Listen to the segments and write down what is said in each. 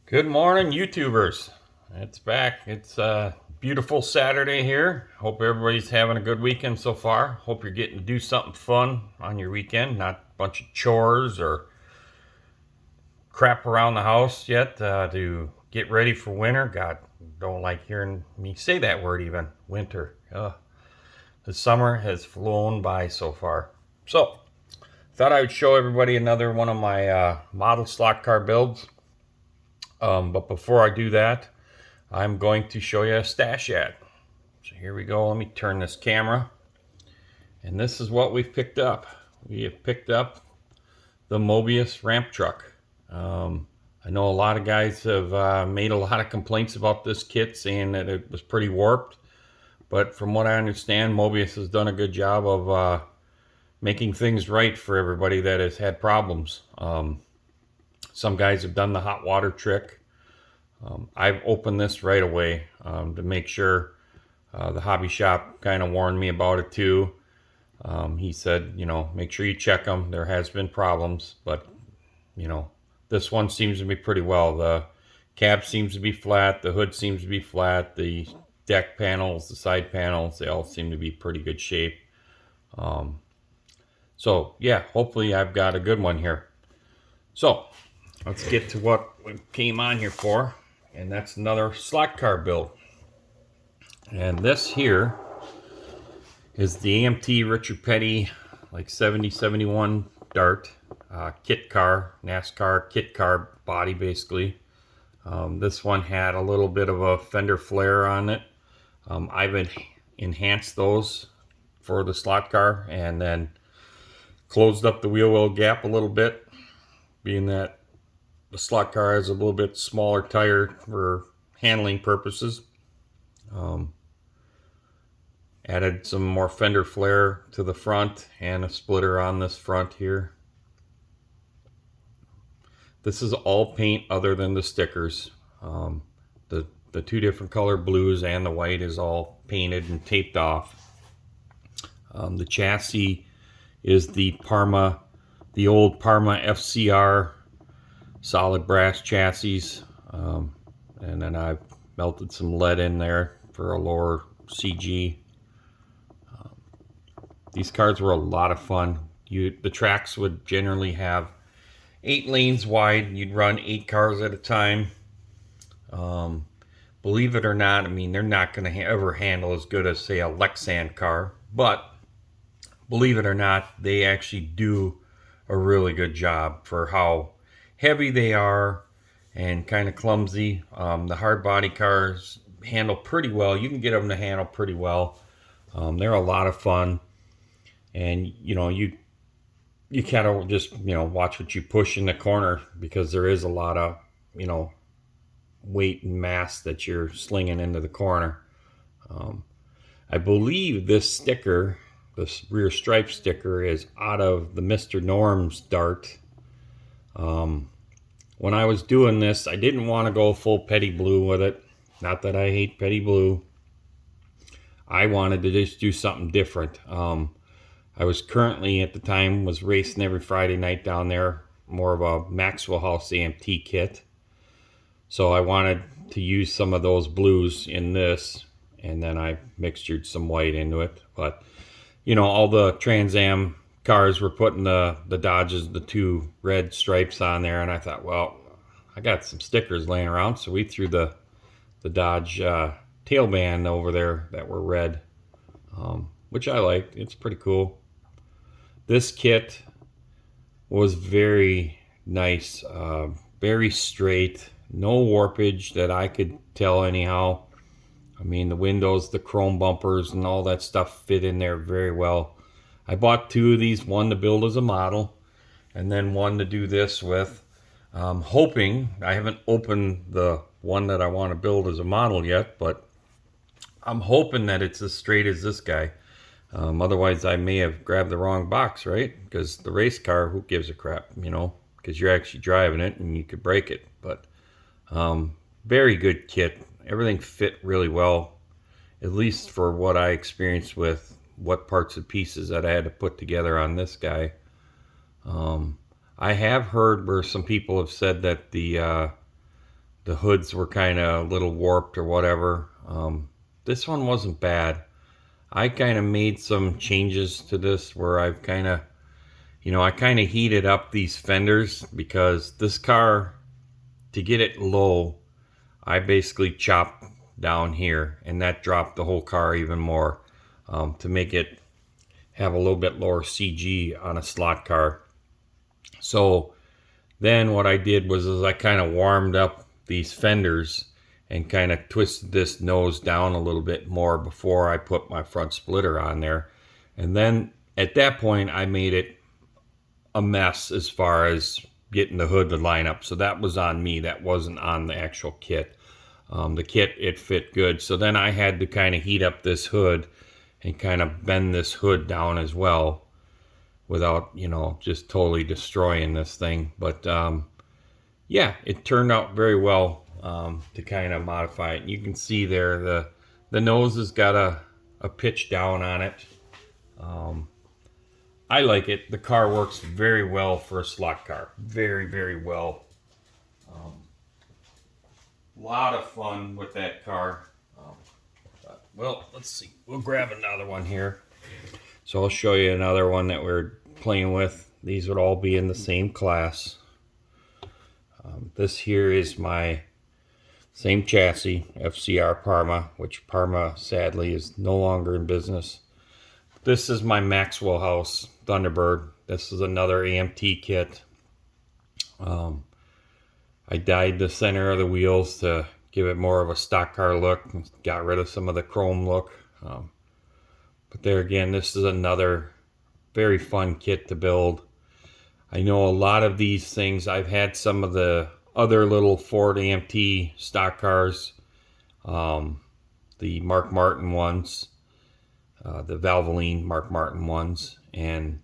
Good morning, YouTubers. It's back. It's a beautiful Saturday here. Hope everybody's having a good weekend so far. Hope you're getting to do something fun on your weekend, not a bunch of chores or crap around the house yet to get ready for winter. God, don't like hearing me say that word even. Winter. The summer has flown by so far. So, thought I would show everybody another one of my model slot car builds. But before I do that, I'm going to show you a stash ad. So here we go. Let me turn this camera. And this is what we've picked up. We have picked up the Mobius ramp truck. I know a lot of guys have made a lot of complaints about this kit, saying that it was pretty warped. But from what I understand, Mobius has done a good job of making things right for everybody that has had problems. Some guys have done the hot water trick. I've opened this right away to make sure. The hobby shop kind of warned me about it too. He said, make sure you check them. There has been problems, but this one seems to be pretty well. The cab seems to be flat. The hood seems to be flat. The deck panels, the side panels, they all seem to be pretty good shape. So yeah, hopefully I've got a good one here. So let's get to what we came on here for, and that's another slot car build. And this here is the AMT Richard Petty like 70-71 Dart kit car, NASCAR kit car body basically. This one had a little bit of a fender flare on it. I've enhanced those for the slot car and then closed up the wheel well gap a little bit, being that the slot car has a little bit smaller tire for handling purposes. Added some more fender flare to the front and a splitter on this front here. This is all paint other than the stickers. The two different color blues and the white is all painted and taped off. The chassis is the old Parma FCR solid brass chassis, and then I've melted some lead in there for a lower CG. These cars were a lot of fun. The tracks would generally have 8 lanes wide. You'd run 8 cars at a time. Believe it or not, I mean, they're not going to ever handle as good as, say, a Lexan car. But believe it or not, they actually do a really good job for how heavy they are and kind of clumsy. The hard body cars handle pretty well. You can get them to handle pretty well. They're a lot of fun. And you kind of just watch what you push in the corner, because there is a lot of weight and mass that you're slinging into the corner. I believe this sticker, this rear stripe sticker, is out of the Mr. Norm's Dart. When I was doing this, I didn't want to go full petty blue with it. Not that I hate petty blue. I wanted to just do something different. I was currently, at the time, was racing every Friday night down there, more of a Maxwell House AMT kit. So I wanted to use some of those blues in this, and then I mixtured some white into it. But, all the Trans Am cars were putting the Dodges, the 2 red stripes on there, and I thought, well, I got some stickers laying around, so we threw the Dodge tail band over there that were red, which I liked. It's pretty cool. This kit was very nice, very straight, no warpage that I could tell anyhow. I mean, the windows, the chrome bumpers, and all that stuff fit in there very well. I bought 2 of these, one to build as a model, and then one to do this with. Hoping, I haven't opened the one that I want to build as a model yet, but I'm hoping that it's as straight as this guy. Otherwise, I may have grabbed the wrong box, right? Because the race car, who gives a crap, because you're actually driving it and you could break it. But very good kit. Everything fit really well, at least for what I experienced with what parts and pieces that I had to put together on this guy. I have heard where some people have said that the the hoods were kind of a little warped or whatever. This one wasn't bad. I kind of made some changes to this where I've kind of, I kind of heated up these fenders because this car, to get it low, I basically chopped down here, and that dropped the whole car even more, to make it have a little bit lower CG on a slot car. So then what I did was I kind of warmed up these fenders and kind of twisted this nose down a little bit more before I put my front splitter on there. And then at that point I made it a mess as far as getting the hood to line up. So that was on me. That wasn't on the actual kit. The kit, it fit good. So then I had to kind of heat up this hood and kind of bend this hood down as well without, just totally destroying this thing. But yeah, it turned out very well to kind of modify it. You can see there the nose has got a pitch down on it. I like it. The car works very well for a slot car. Very, very well. Lot of fun with that car. Well, let's see. We'll grab another one here. So I'll show you another one that we're playing with. These would all be in the same class. This here is my same chassis, FCR Parma, which Parma sadly is no longer in business. This is my Maxwell House Thunderbird. This is another AMT kit. I dyed the center of the wheels to give it more of a stock car look. Got rid of some of the chrome look. But there again, this is another very fun kit to build. I know a lot of these things. I've had some of the other little Ford AMT stock cars, the Mark Martin ones, the Valvoline Mark Martin ones, and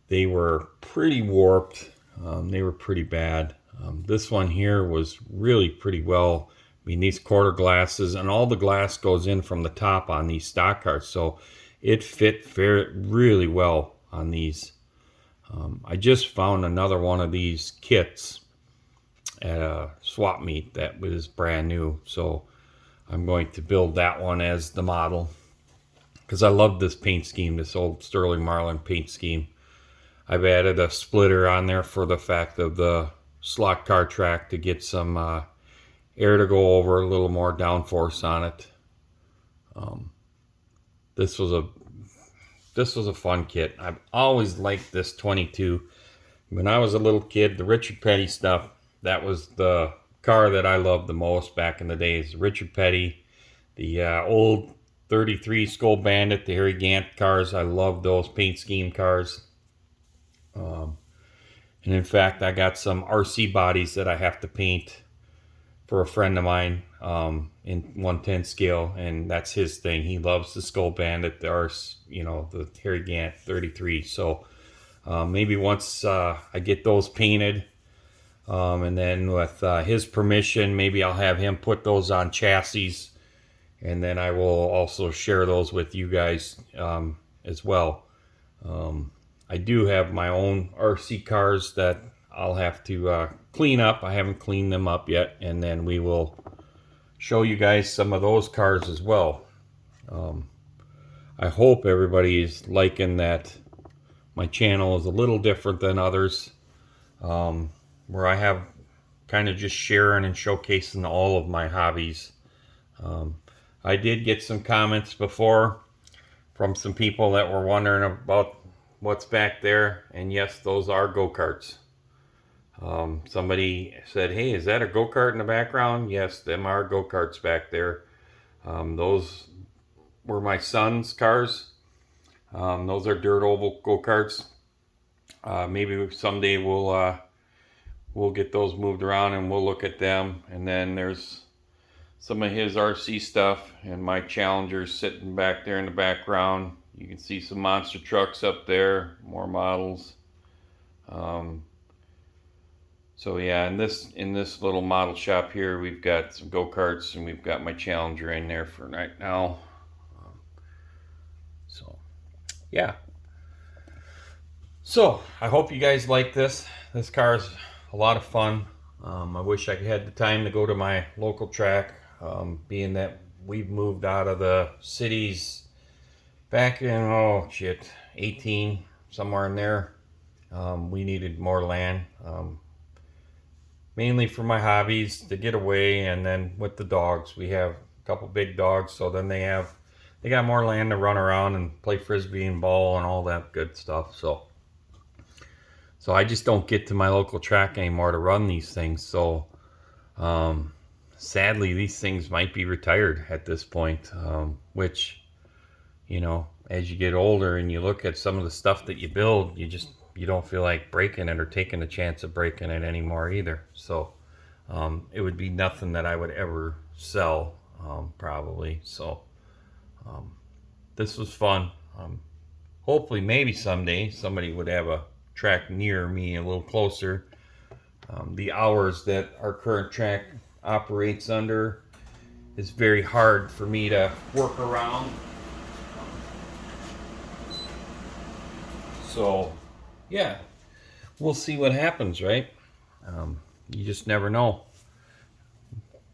they were pretty warped. They were pretty bad. This one here was really pretty well. I mean, these quarter glasses and all the glass goes in from the top on these stock cars, so it fit really well on these. I just found another one of these kits at a swap meet that was brand new, so I'm going to build that one as the model because I love this paint scheme, this old Sterling Marlin paint scheme. I've added a splitter on there for the fact of the slot car track to get some air to go over, a little more downforce on it. This was a fun kit. I've always liked this 22. When I was a little kid, the Richard Petty stuff, that was the car that I loved the most back in the days. Richard Petty, the old 33 Skull Bandit, the Harry Gant cars. I love those paint scheme cars. And in fact, I got some RC bodies that I have to paint for a friend of mine in 1/10 scale, and that's his thing. He loves the Skull Bandit, the Harry Gant 33. So maybe once I get those painted, and then with his permission, maybe I'll have him put those on chassis, and then I will also share those with you guys as well. I do have my own RC cars that I'll have to clean up. I haven't cleaned them up yet, and then we will show you guys some of those cars as well. I hope everybody is liking that my channel is a little different than others, where I have kind of just sharing and showcasing all of my hobbies. I did get some comments before from some people that were wondering about what's back there, and yes, those are go-karts. Somebody said, hey, is that a go-kart in the background? Yes, them are go-karts back there. Those were my son's cars. Those are dirt oval go-karts. Maybe someday we'll get those moved around and we'll look at them. And then there's some of his RC stuff, and my Challenger's sitting back there in the background. You can see some monster trucks up there, more models. So yeah, in this little model shop here, we've got some go-karts, and we've got my Challenger in there for right now. So yeah. So I hope you guys like this. This car is a lot of fun. I wish I had the time to go to my local track, being that we've moved out of the cities back in, oh shit, 18, somewhere in there. We needed more land, mainly for my hobbies to get away, and then with the dogs. We have a couple big dogs, so then they got more land to run around and play frisbee and ball and all that good stuff. So I just don't get to my local track anymore to run these things. So um, sadly, these things might be retired at this point, which, as you get older and you look at some of the stuff that you build, you don't feel like breaking it or taking a chance of breaking it anymore either. So it would be nothing that I would ever sell, probably. So this was fun. Hopefully, maybe someday somebody would have a track near me, a little closer. The hours that our current track operates under is very hard for me to work around. So, yeah, we'll see what happens, right? You just never know.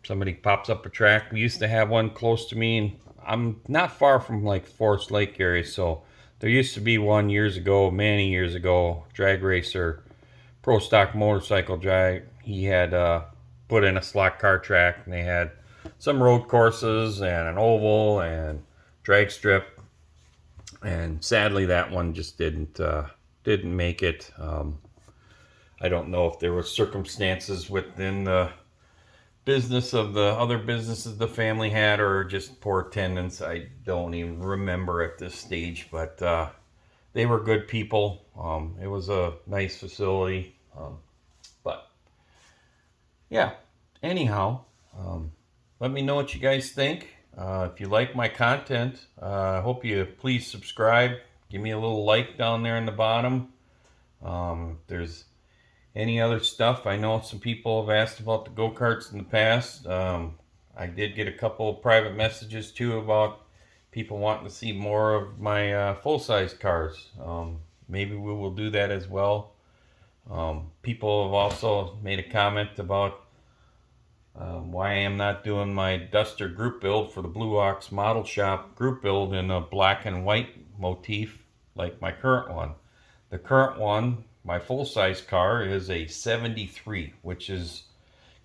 Somebody pops up a track. We used to have one close to me, and I'm not far from like Forest Lake area, so there used to be one years ago, many years ago, drag racer, pro stock motorcycle drag. He had put in a slot car track, and they had some road courses and an oval and drag strip. And sadly, that one just didn't make it. I don't know if there were circumstances within the business of the other businesses the family had, or just poor attendance. I don't even remember at this stage, but they were good people. It was a nice facility, but yeah. Anyhow, let me know what you guys think. If you like my content, I hope you please subscribe. Give me a little like down there in the bottom. If there's any other stuff, I know some people have asked about the go-karts in the past. I did get a couple of private messages too about people wanting to see more of my full-size cars. Maybe we will do that as well. People have also made a comment about why I am not doing my Duster group build for the Blue Ox Model Shop group build in a black and white motif like my current one. The current one, my full-size car, is a 73, which is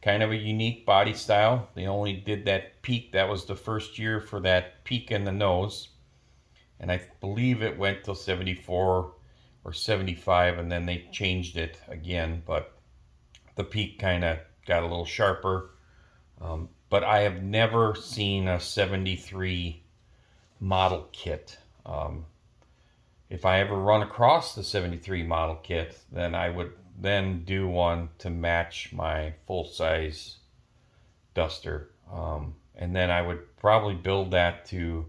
kind of a unique body style. They only did that peak. That was the first year for that peak in the nose. And I believe it went till 74 or 75, and then they changed it again. But the peak kind of got a little sharper. But I have never seen a 73 model kit. If I ever run across the 73 model kit, then I would then do one to match my full-size Duster. And then I would probably build that to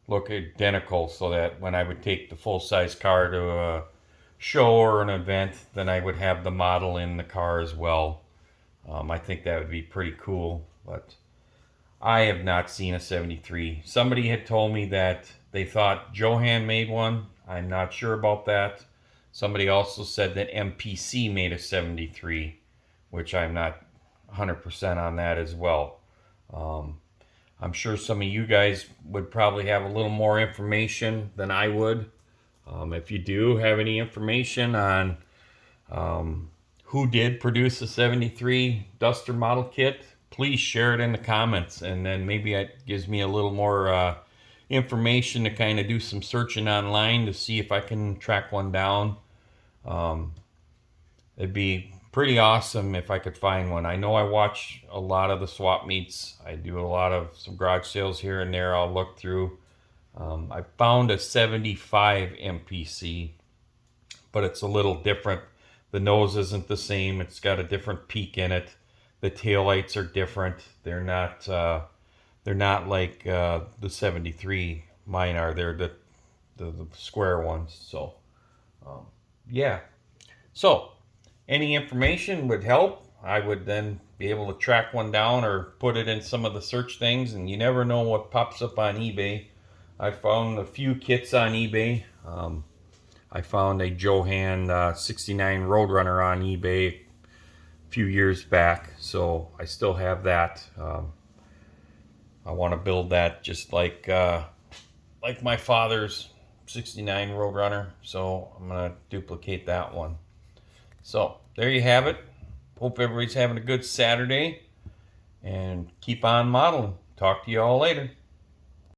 look identical, so that when I would take the full-size car to a show or an event, then I would have the model in the car as well. I think that would be pretty cool, but I have not seen a 73. Somebody had told me that they thought Johan made one. I'm not sure about that. Somebody also said that MPC made a 73, which I'm not 100% on that as well. I'm sure some of you guys would probably have a little more information than I would. If you do have any information on who did produce the 73 Duster model kit, please share it in the comments, and then maybe it gives me a little more information to kind of do some searching online to see if I can track one down. It'd be pretty awesome if I could find one. I know I watch a lot of the swap meets. I do a lot of some garage sales here and there. I'll look through. I found a 75 MPC, but it's a little different. The nose isn't the same. It's got a different peak in it. The taillights are different. They're not like the 73 mine are. They're the square ones. So yeah. So any information would help. I would then be able to track one down or put it in some of the search things, and you never know what pops up on eBay. I found a few kits on eBay. I found a Johan 69 Roadrunner on eBay few years back, so I still have that. I want to build that just like my father's '69 Roadrunner, so I'm gonna duplicate that one. So there you have it. Hope everybody's having a good Saturday, and keep on modeling. Talk to you all later.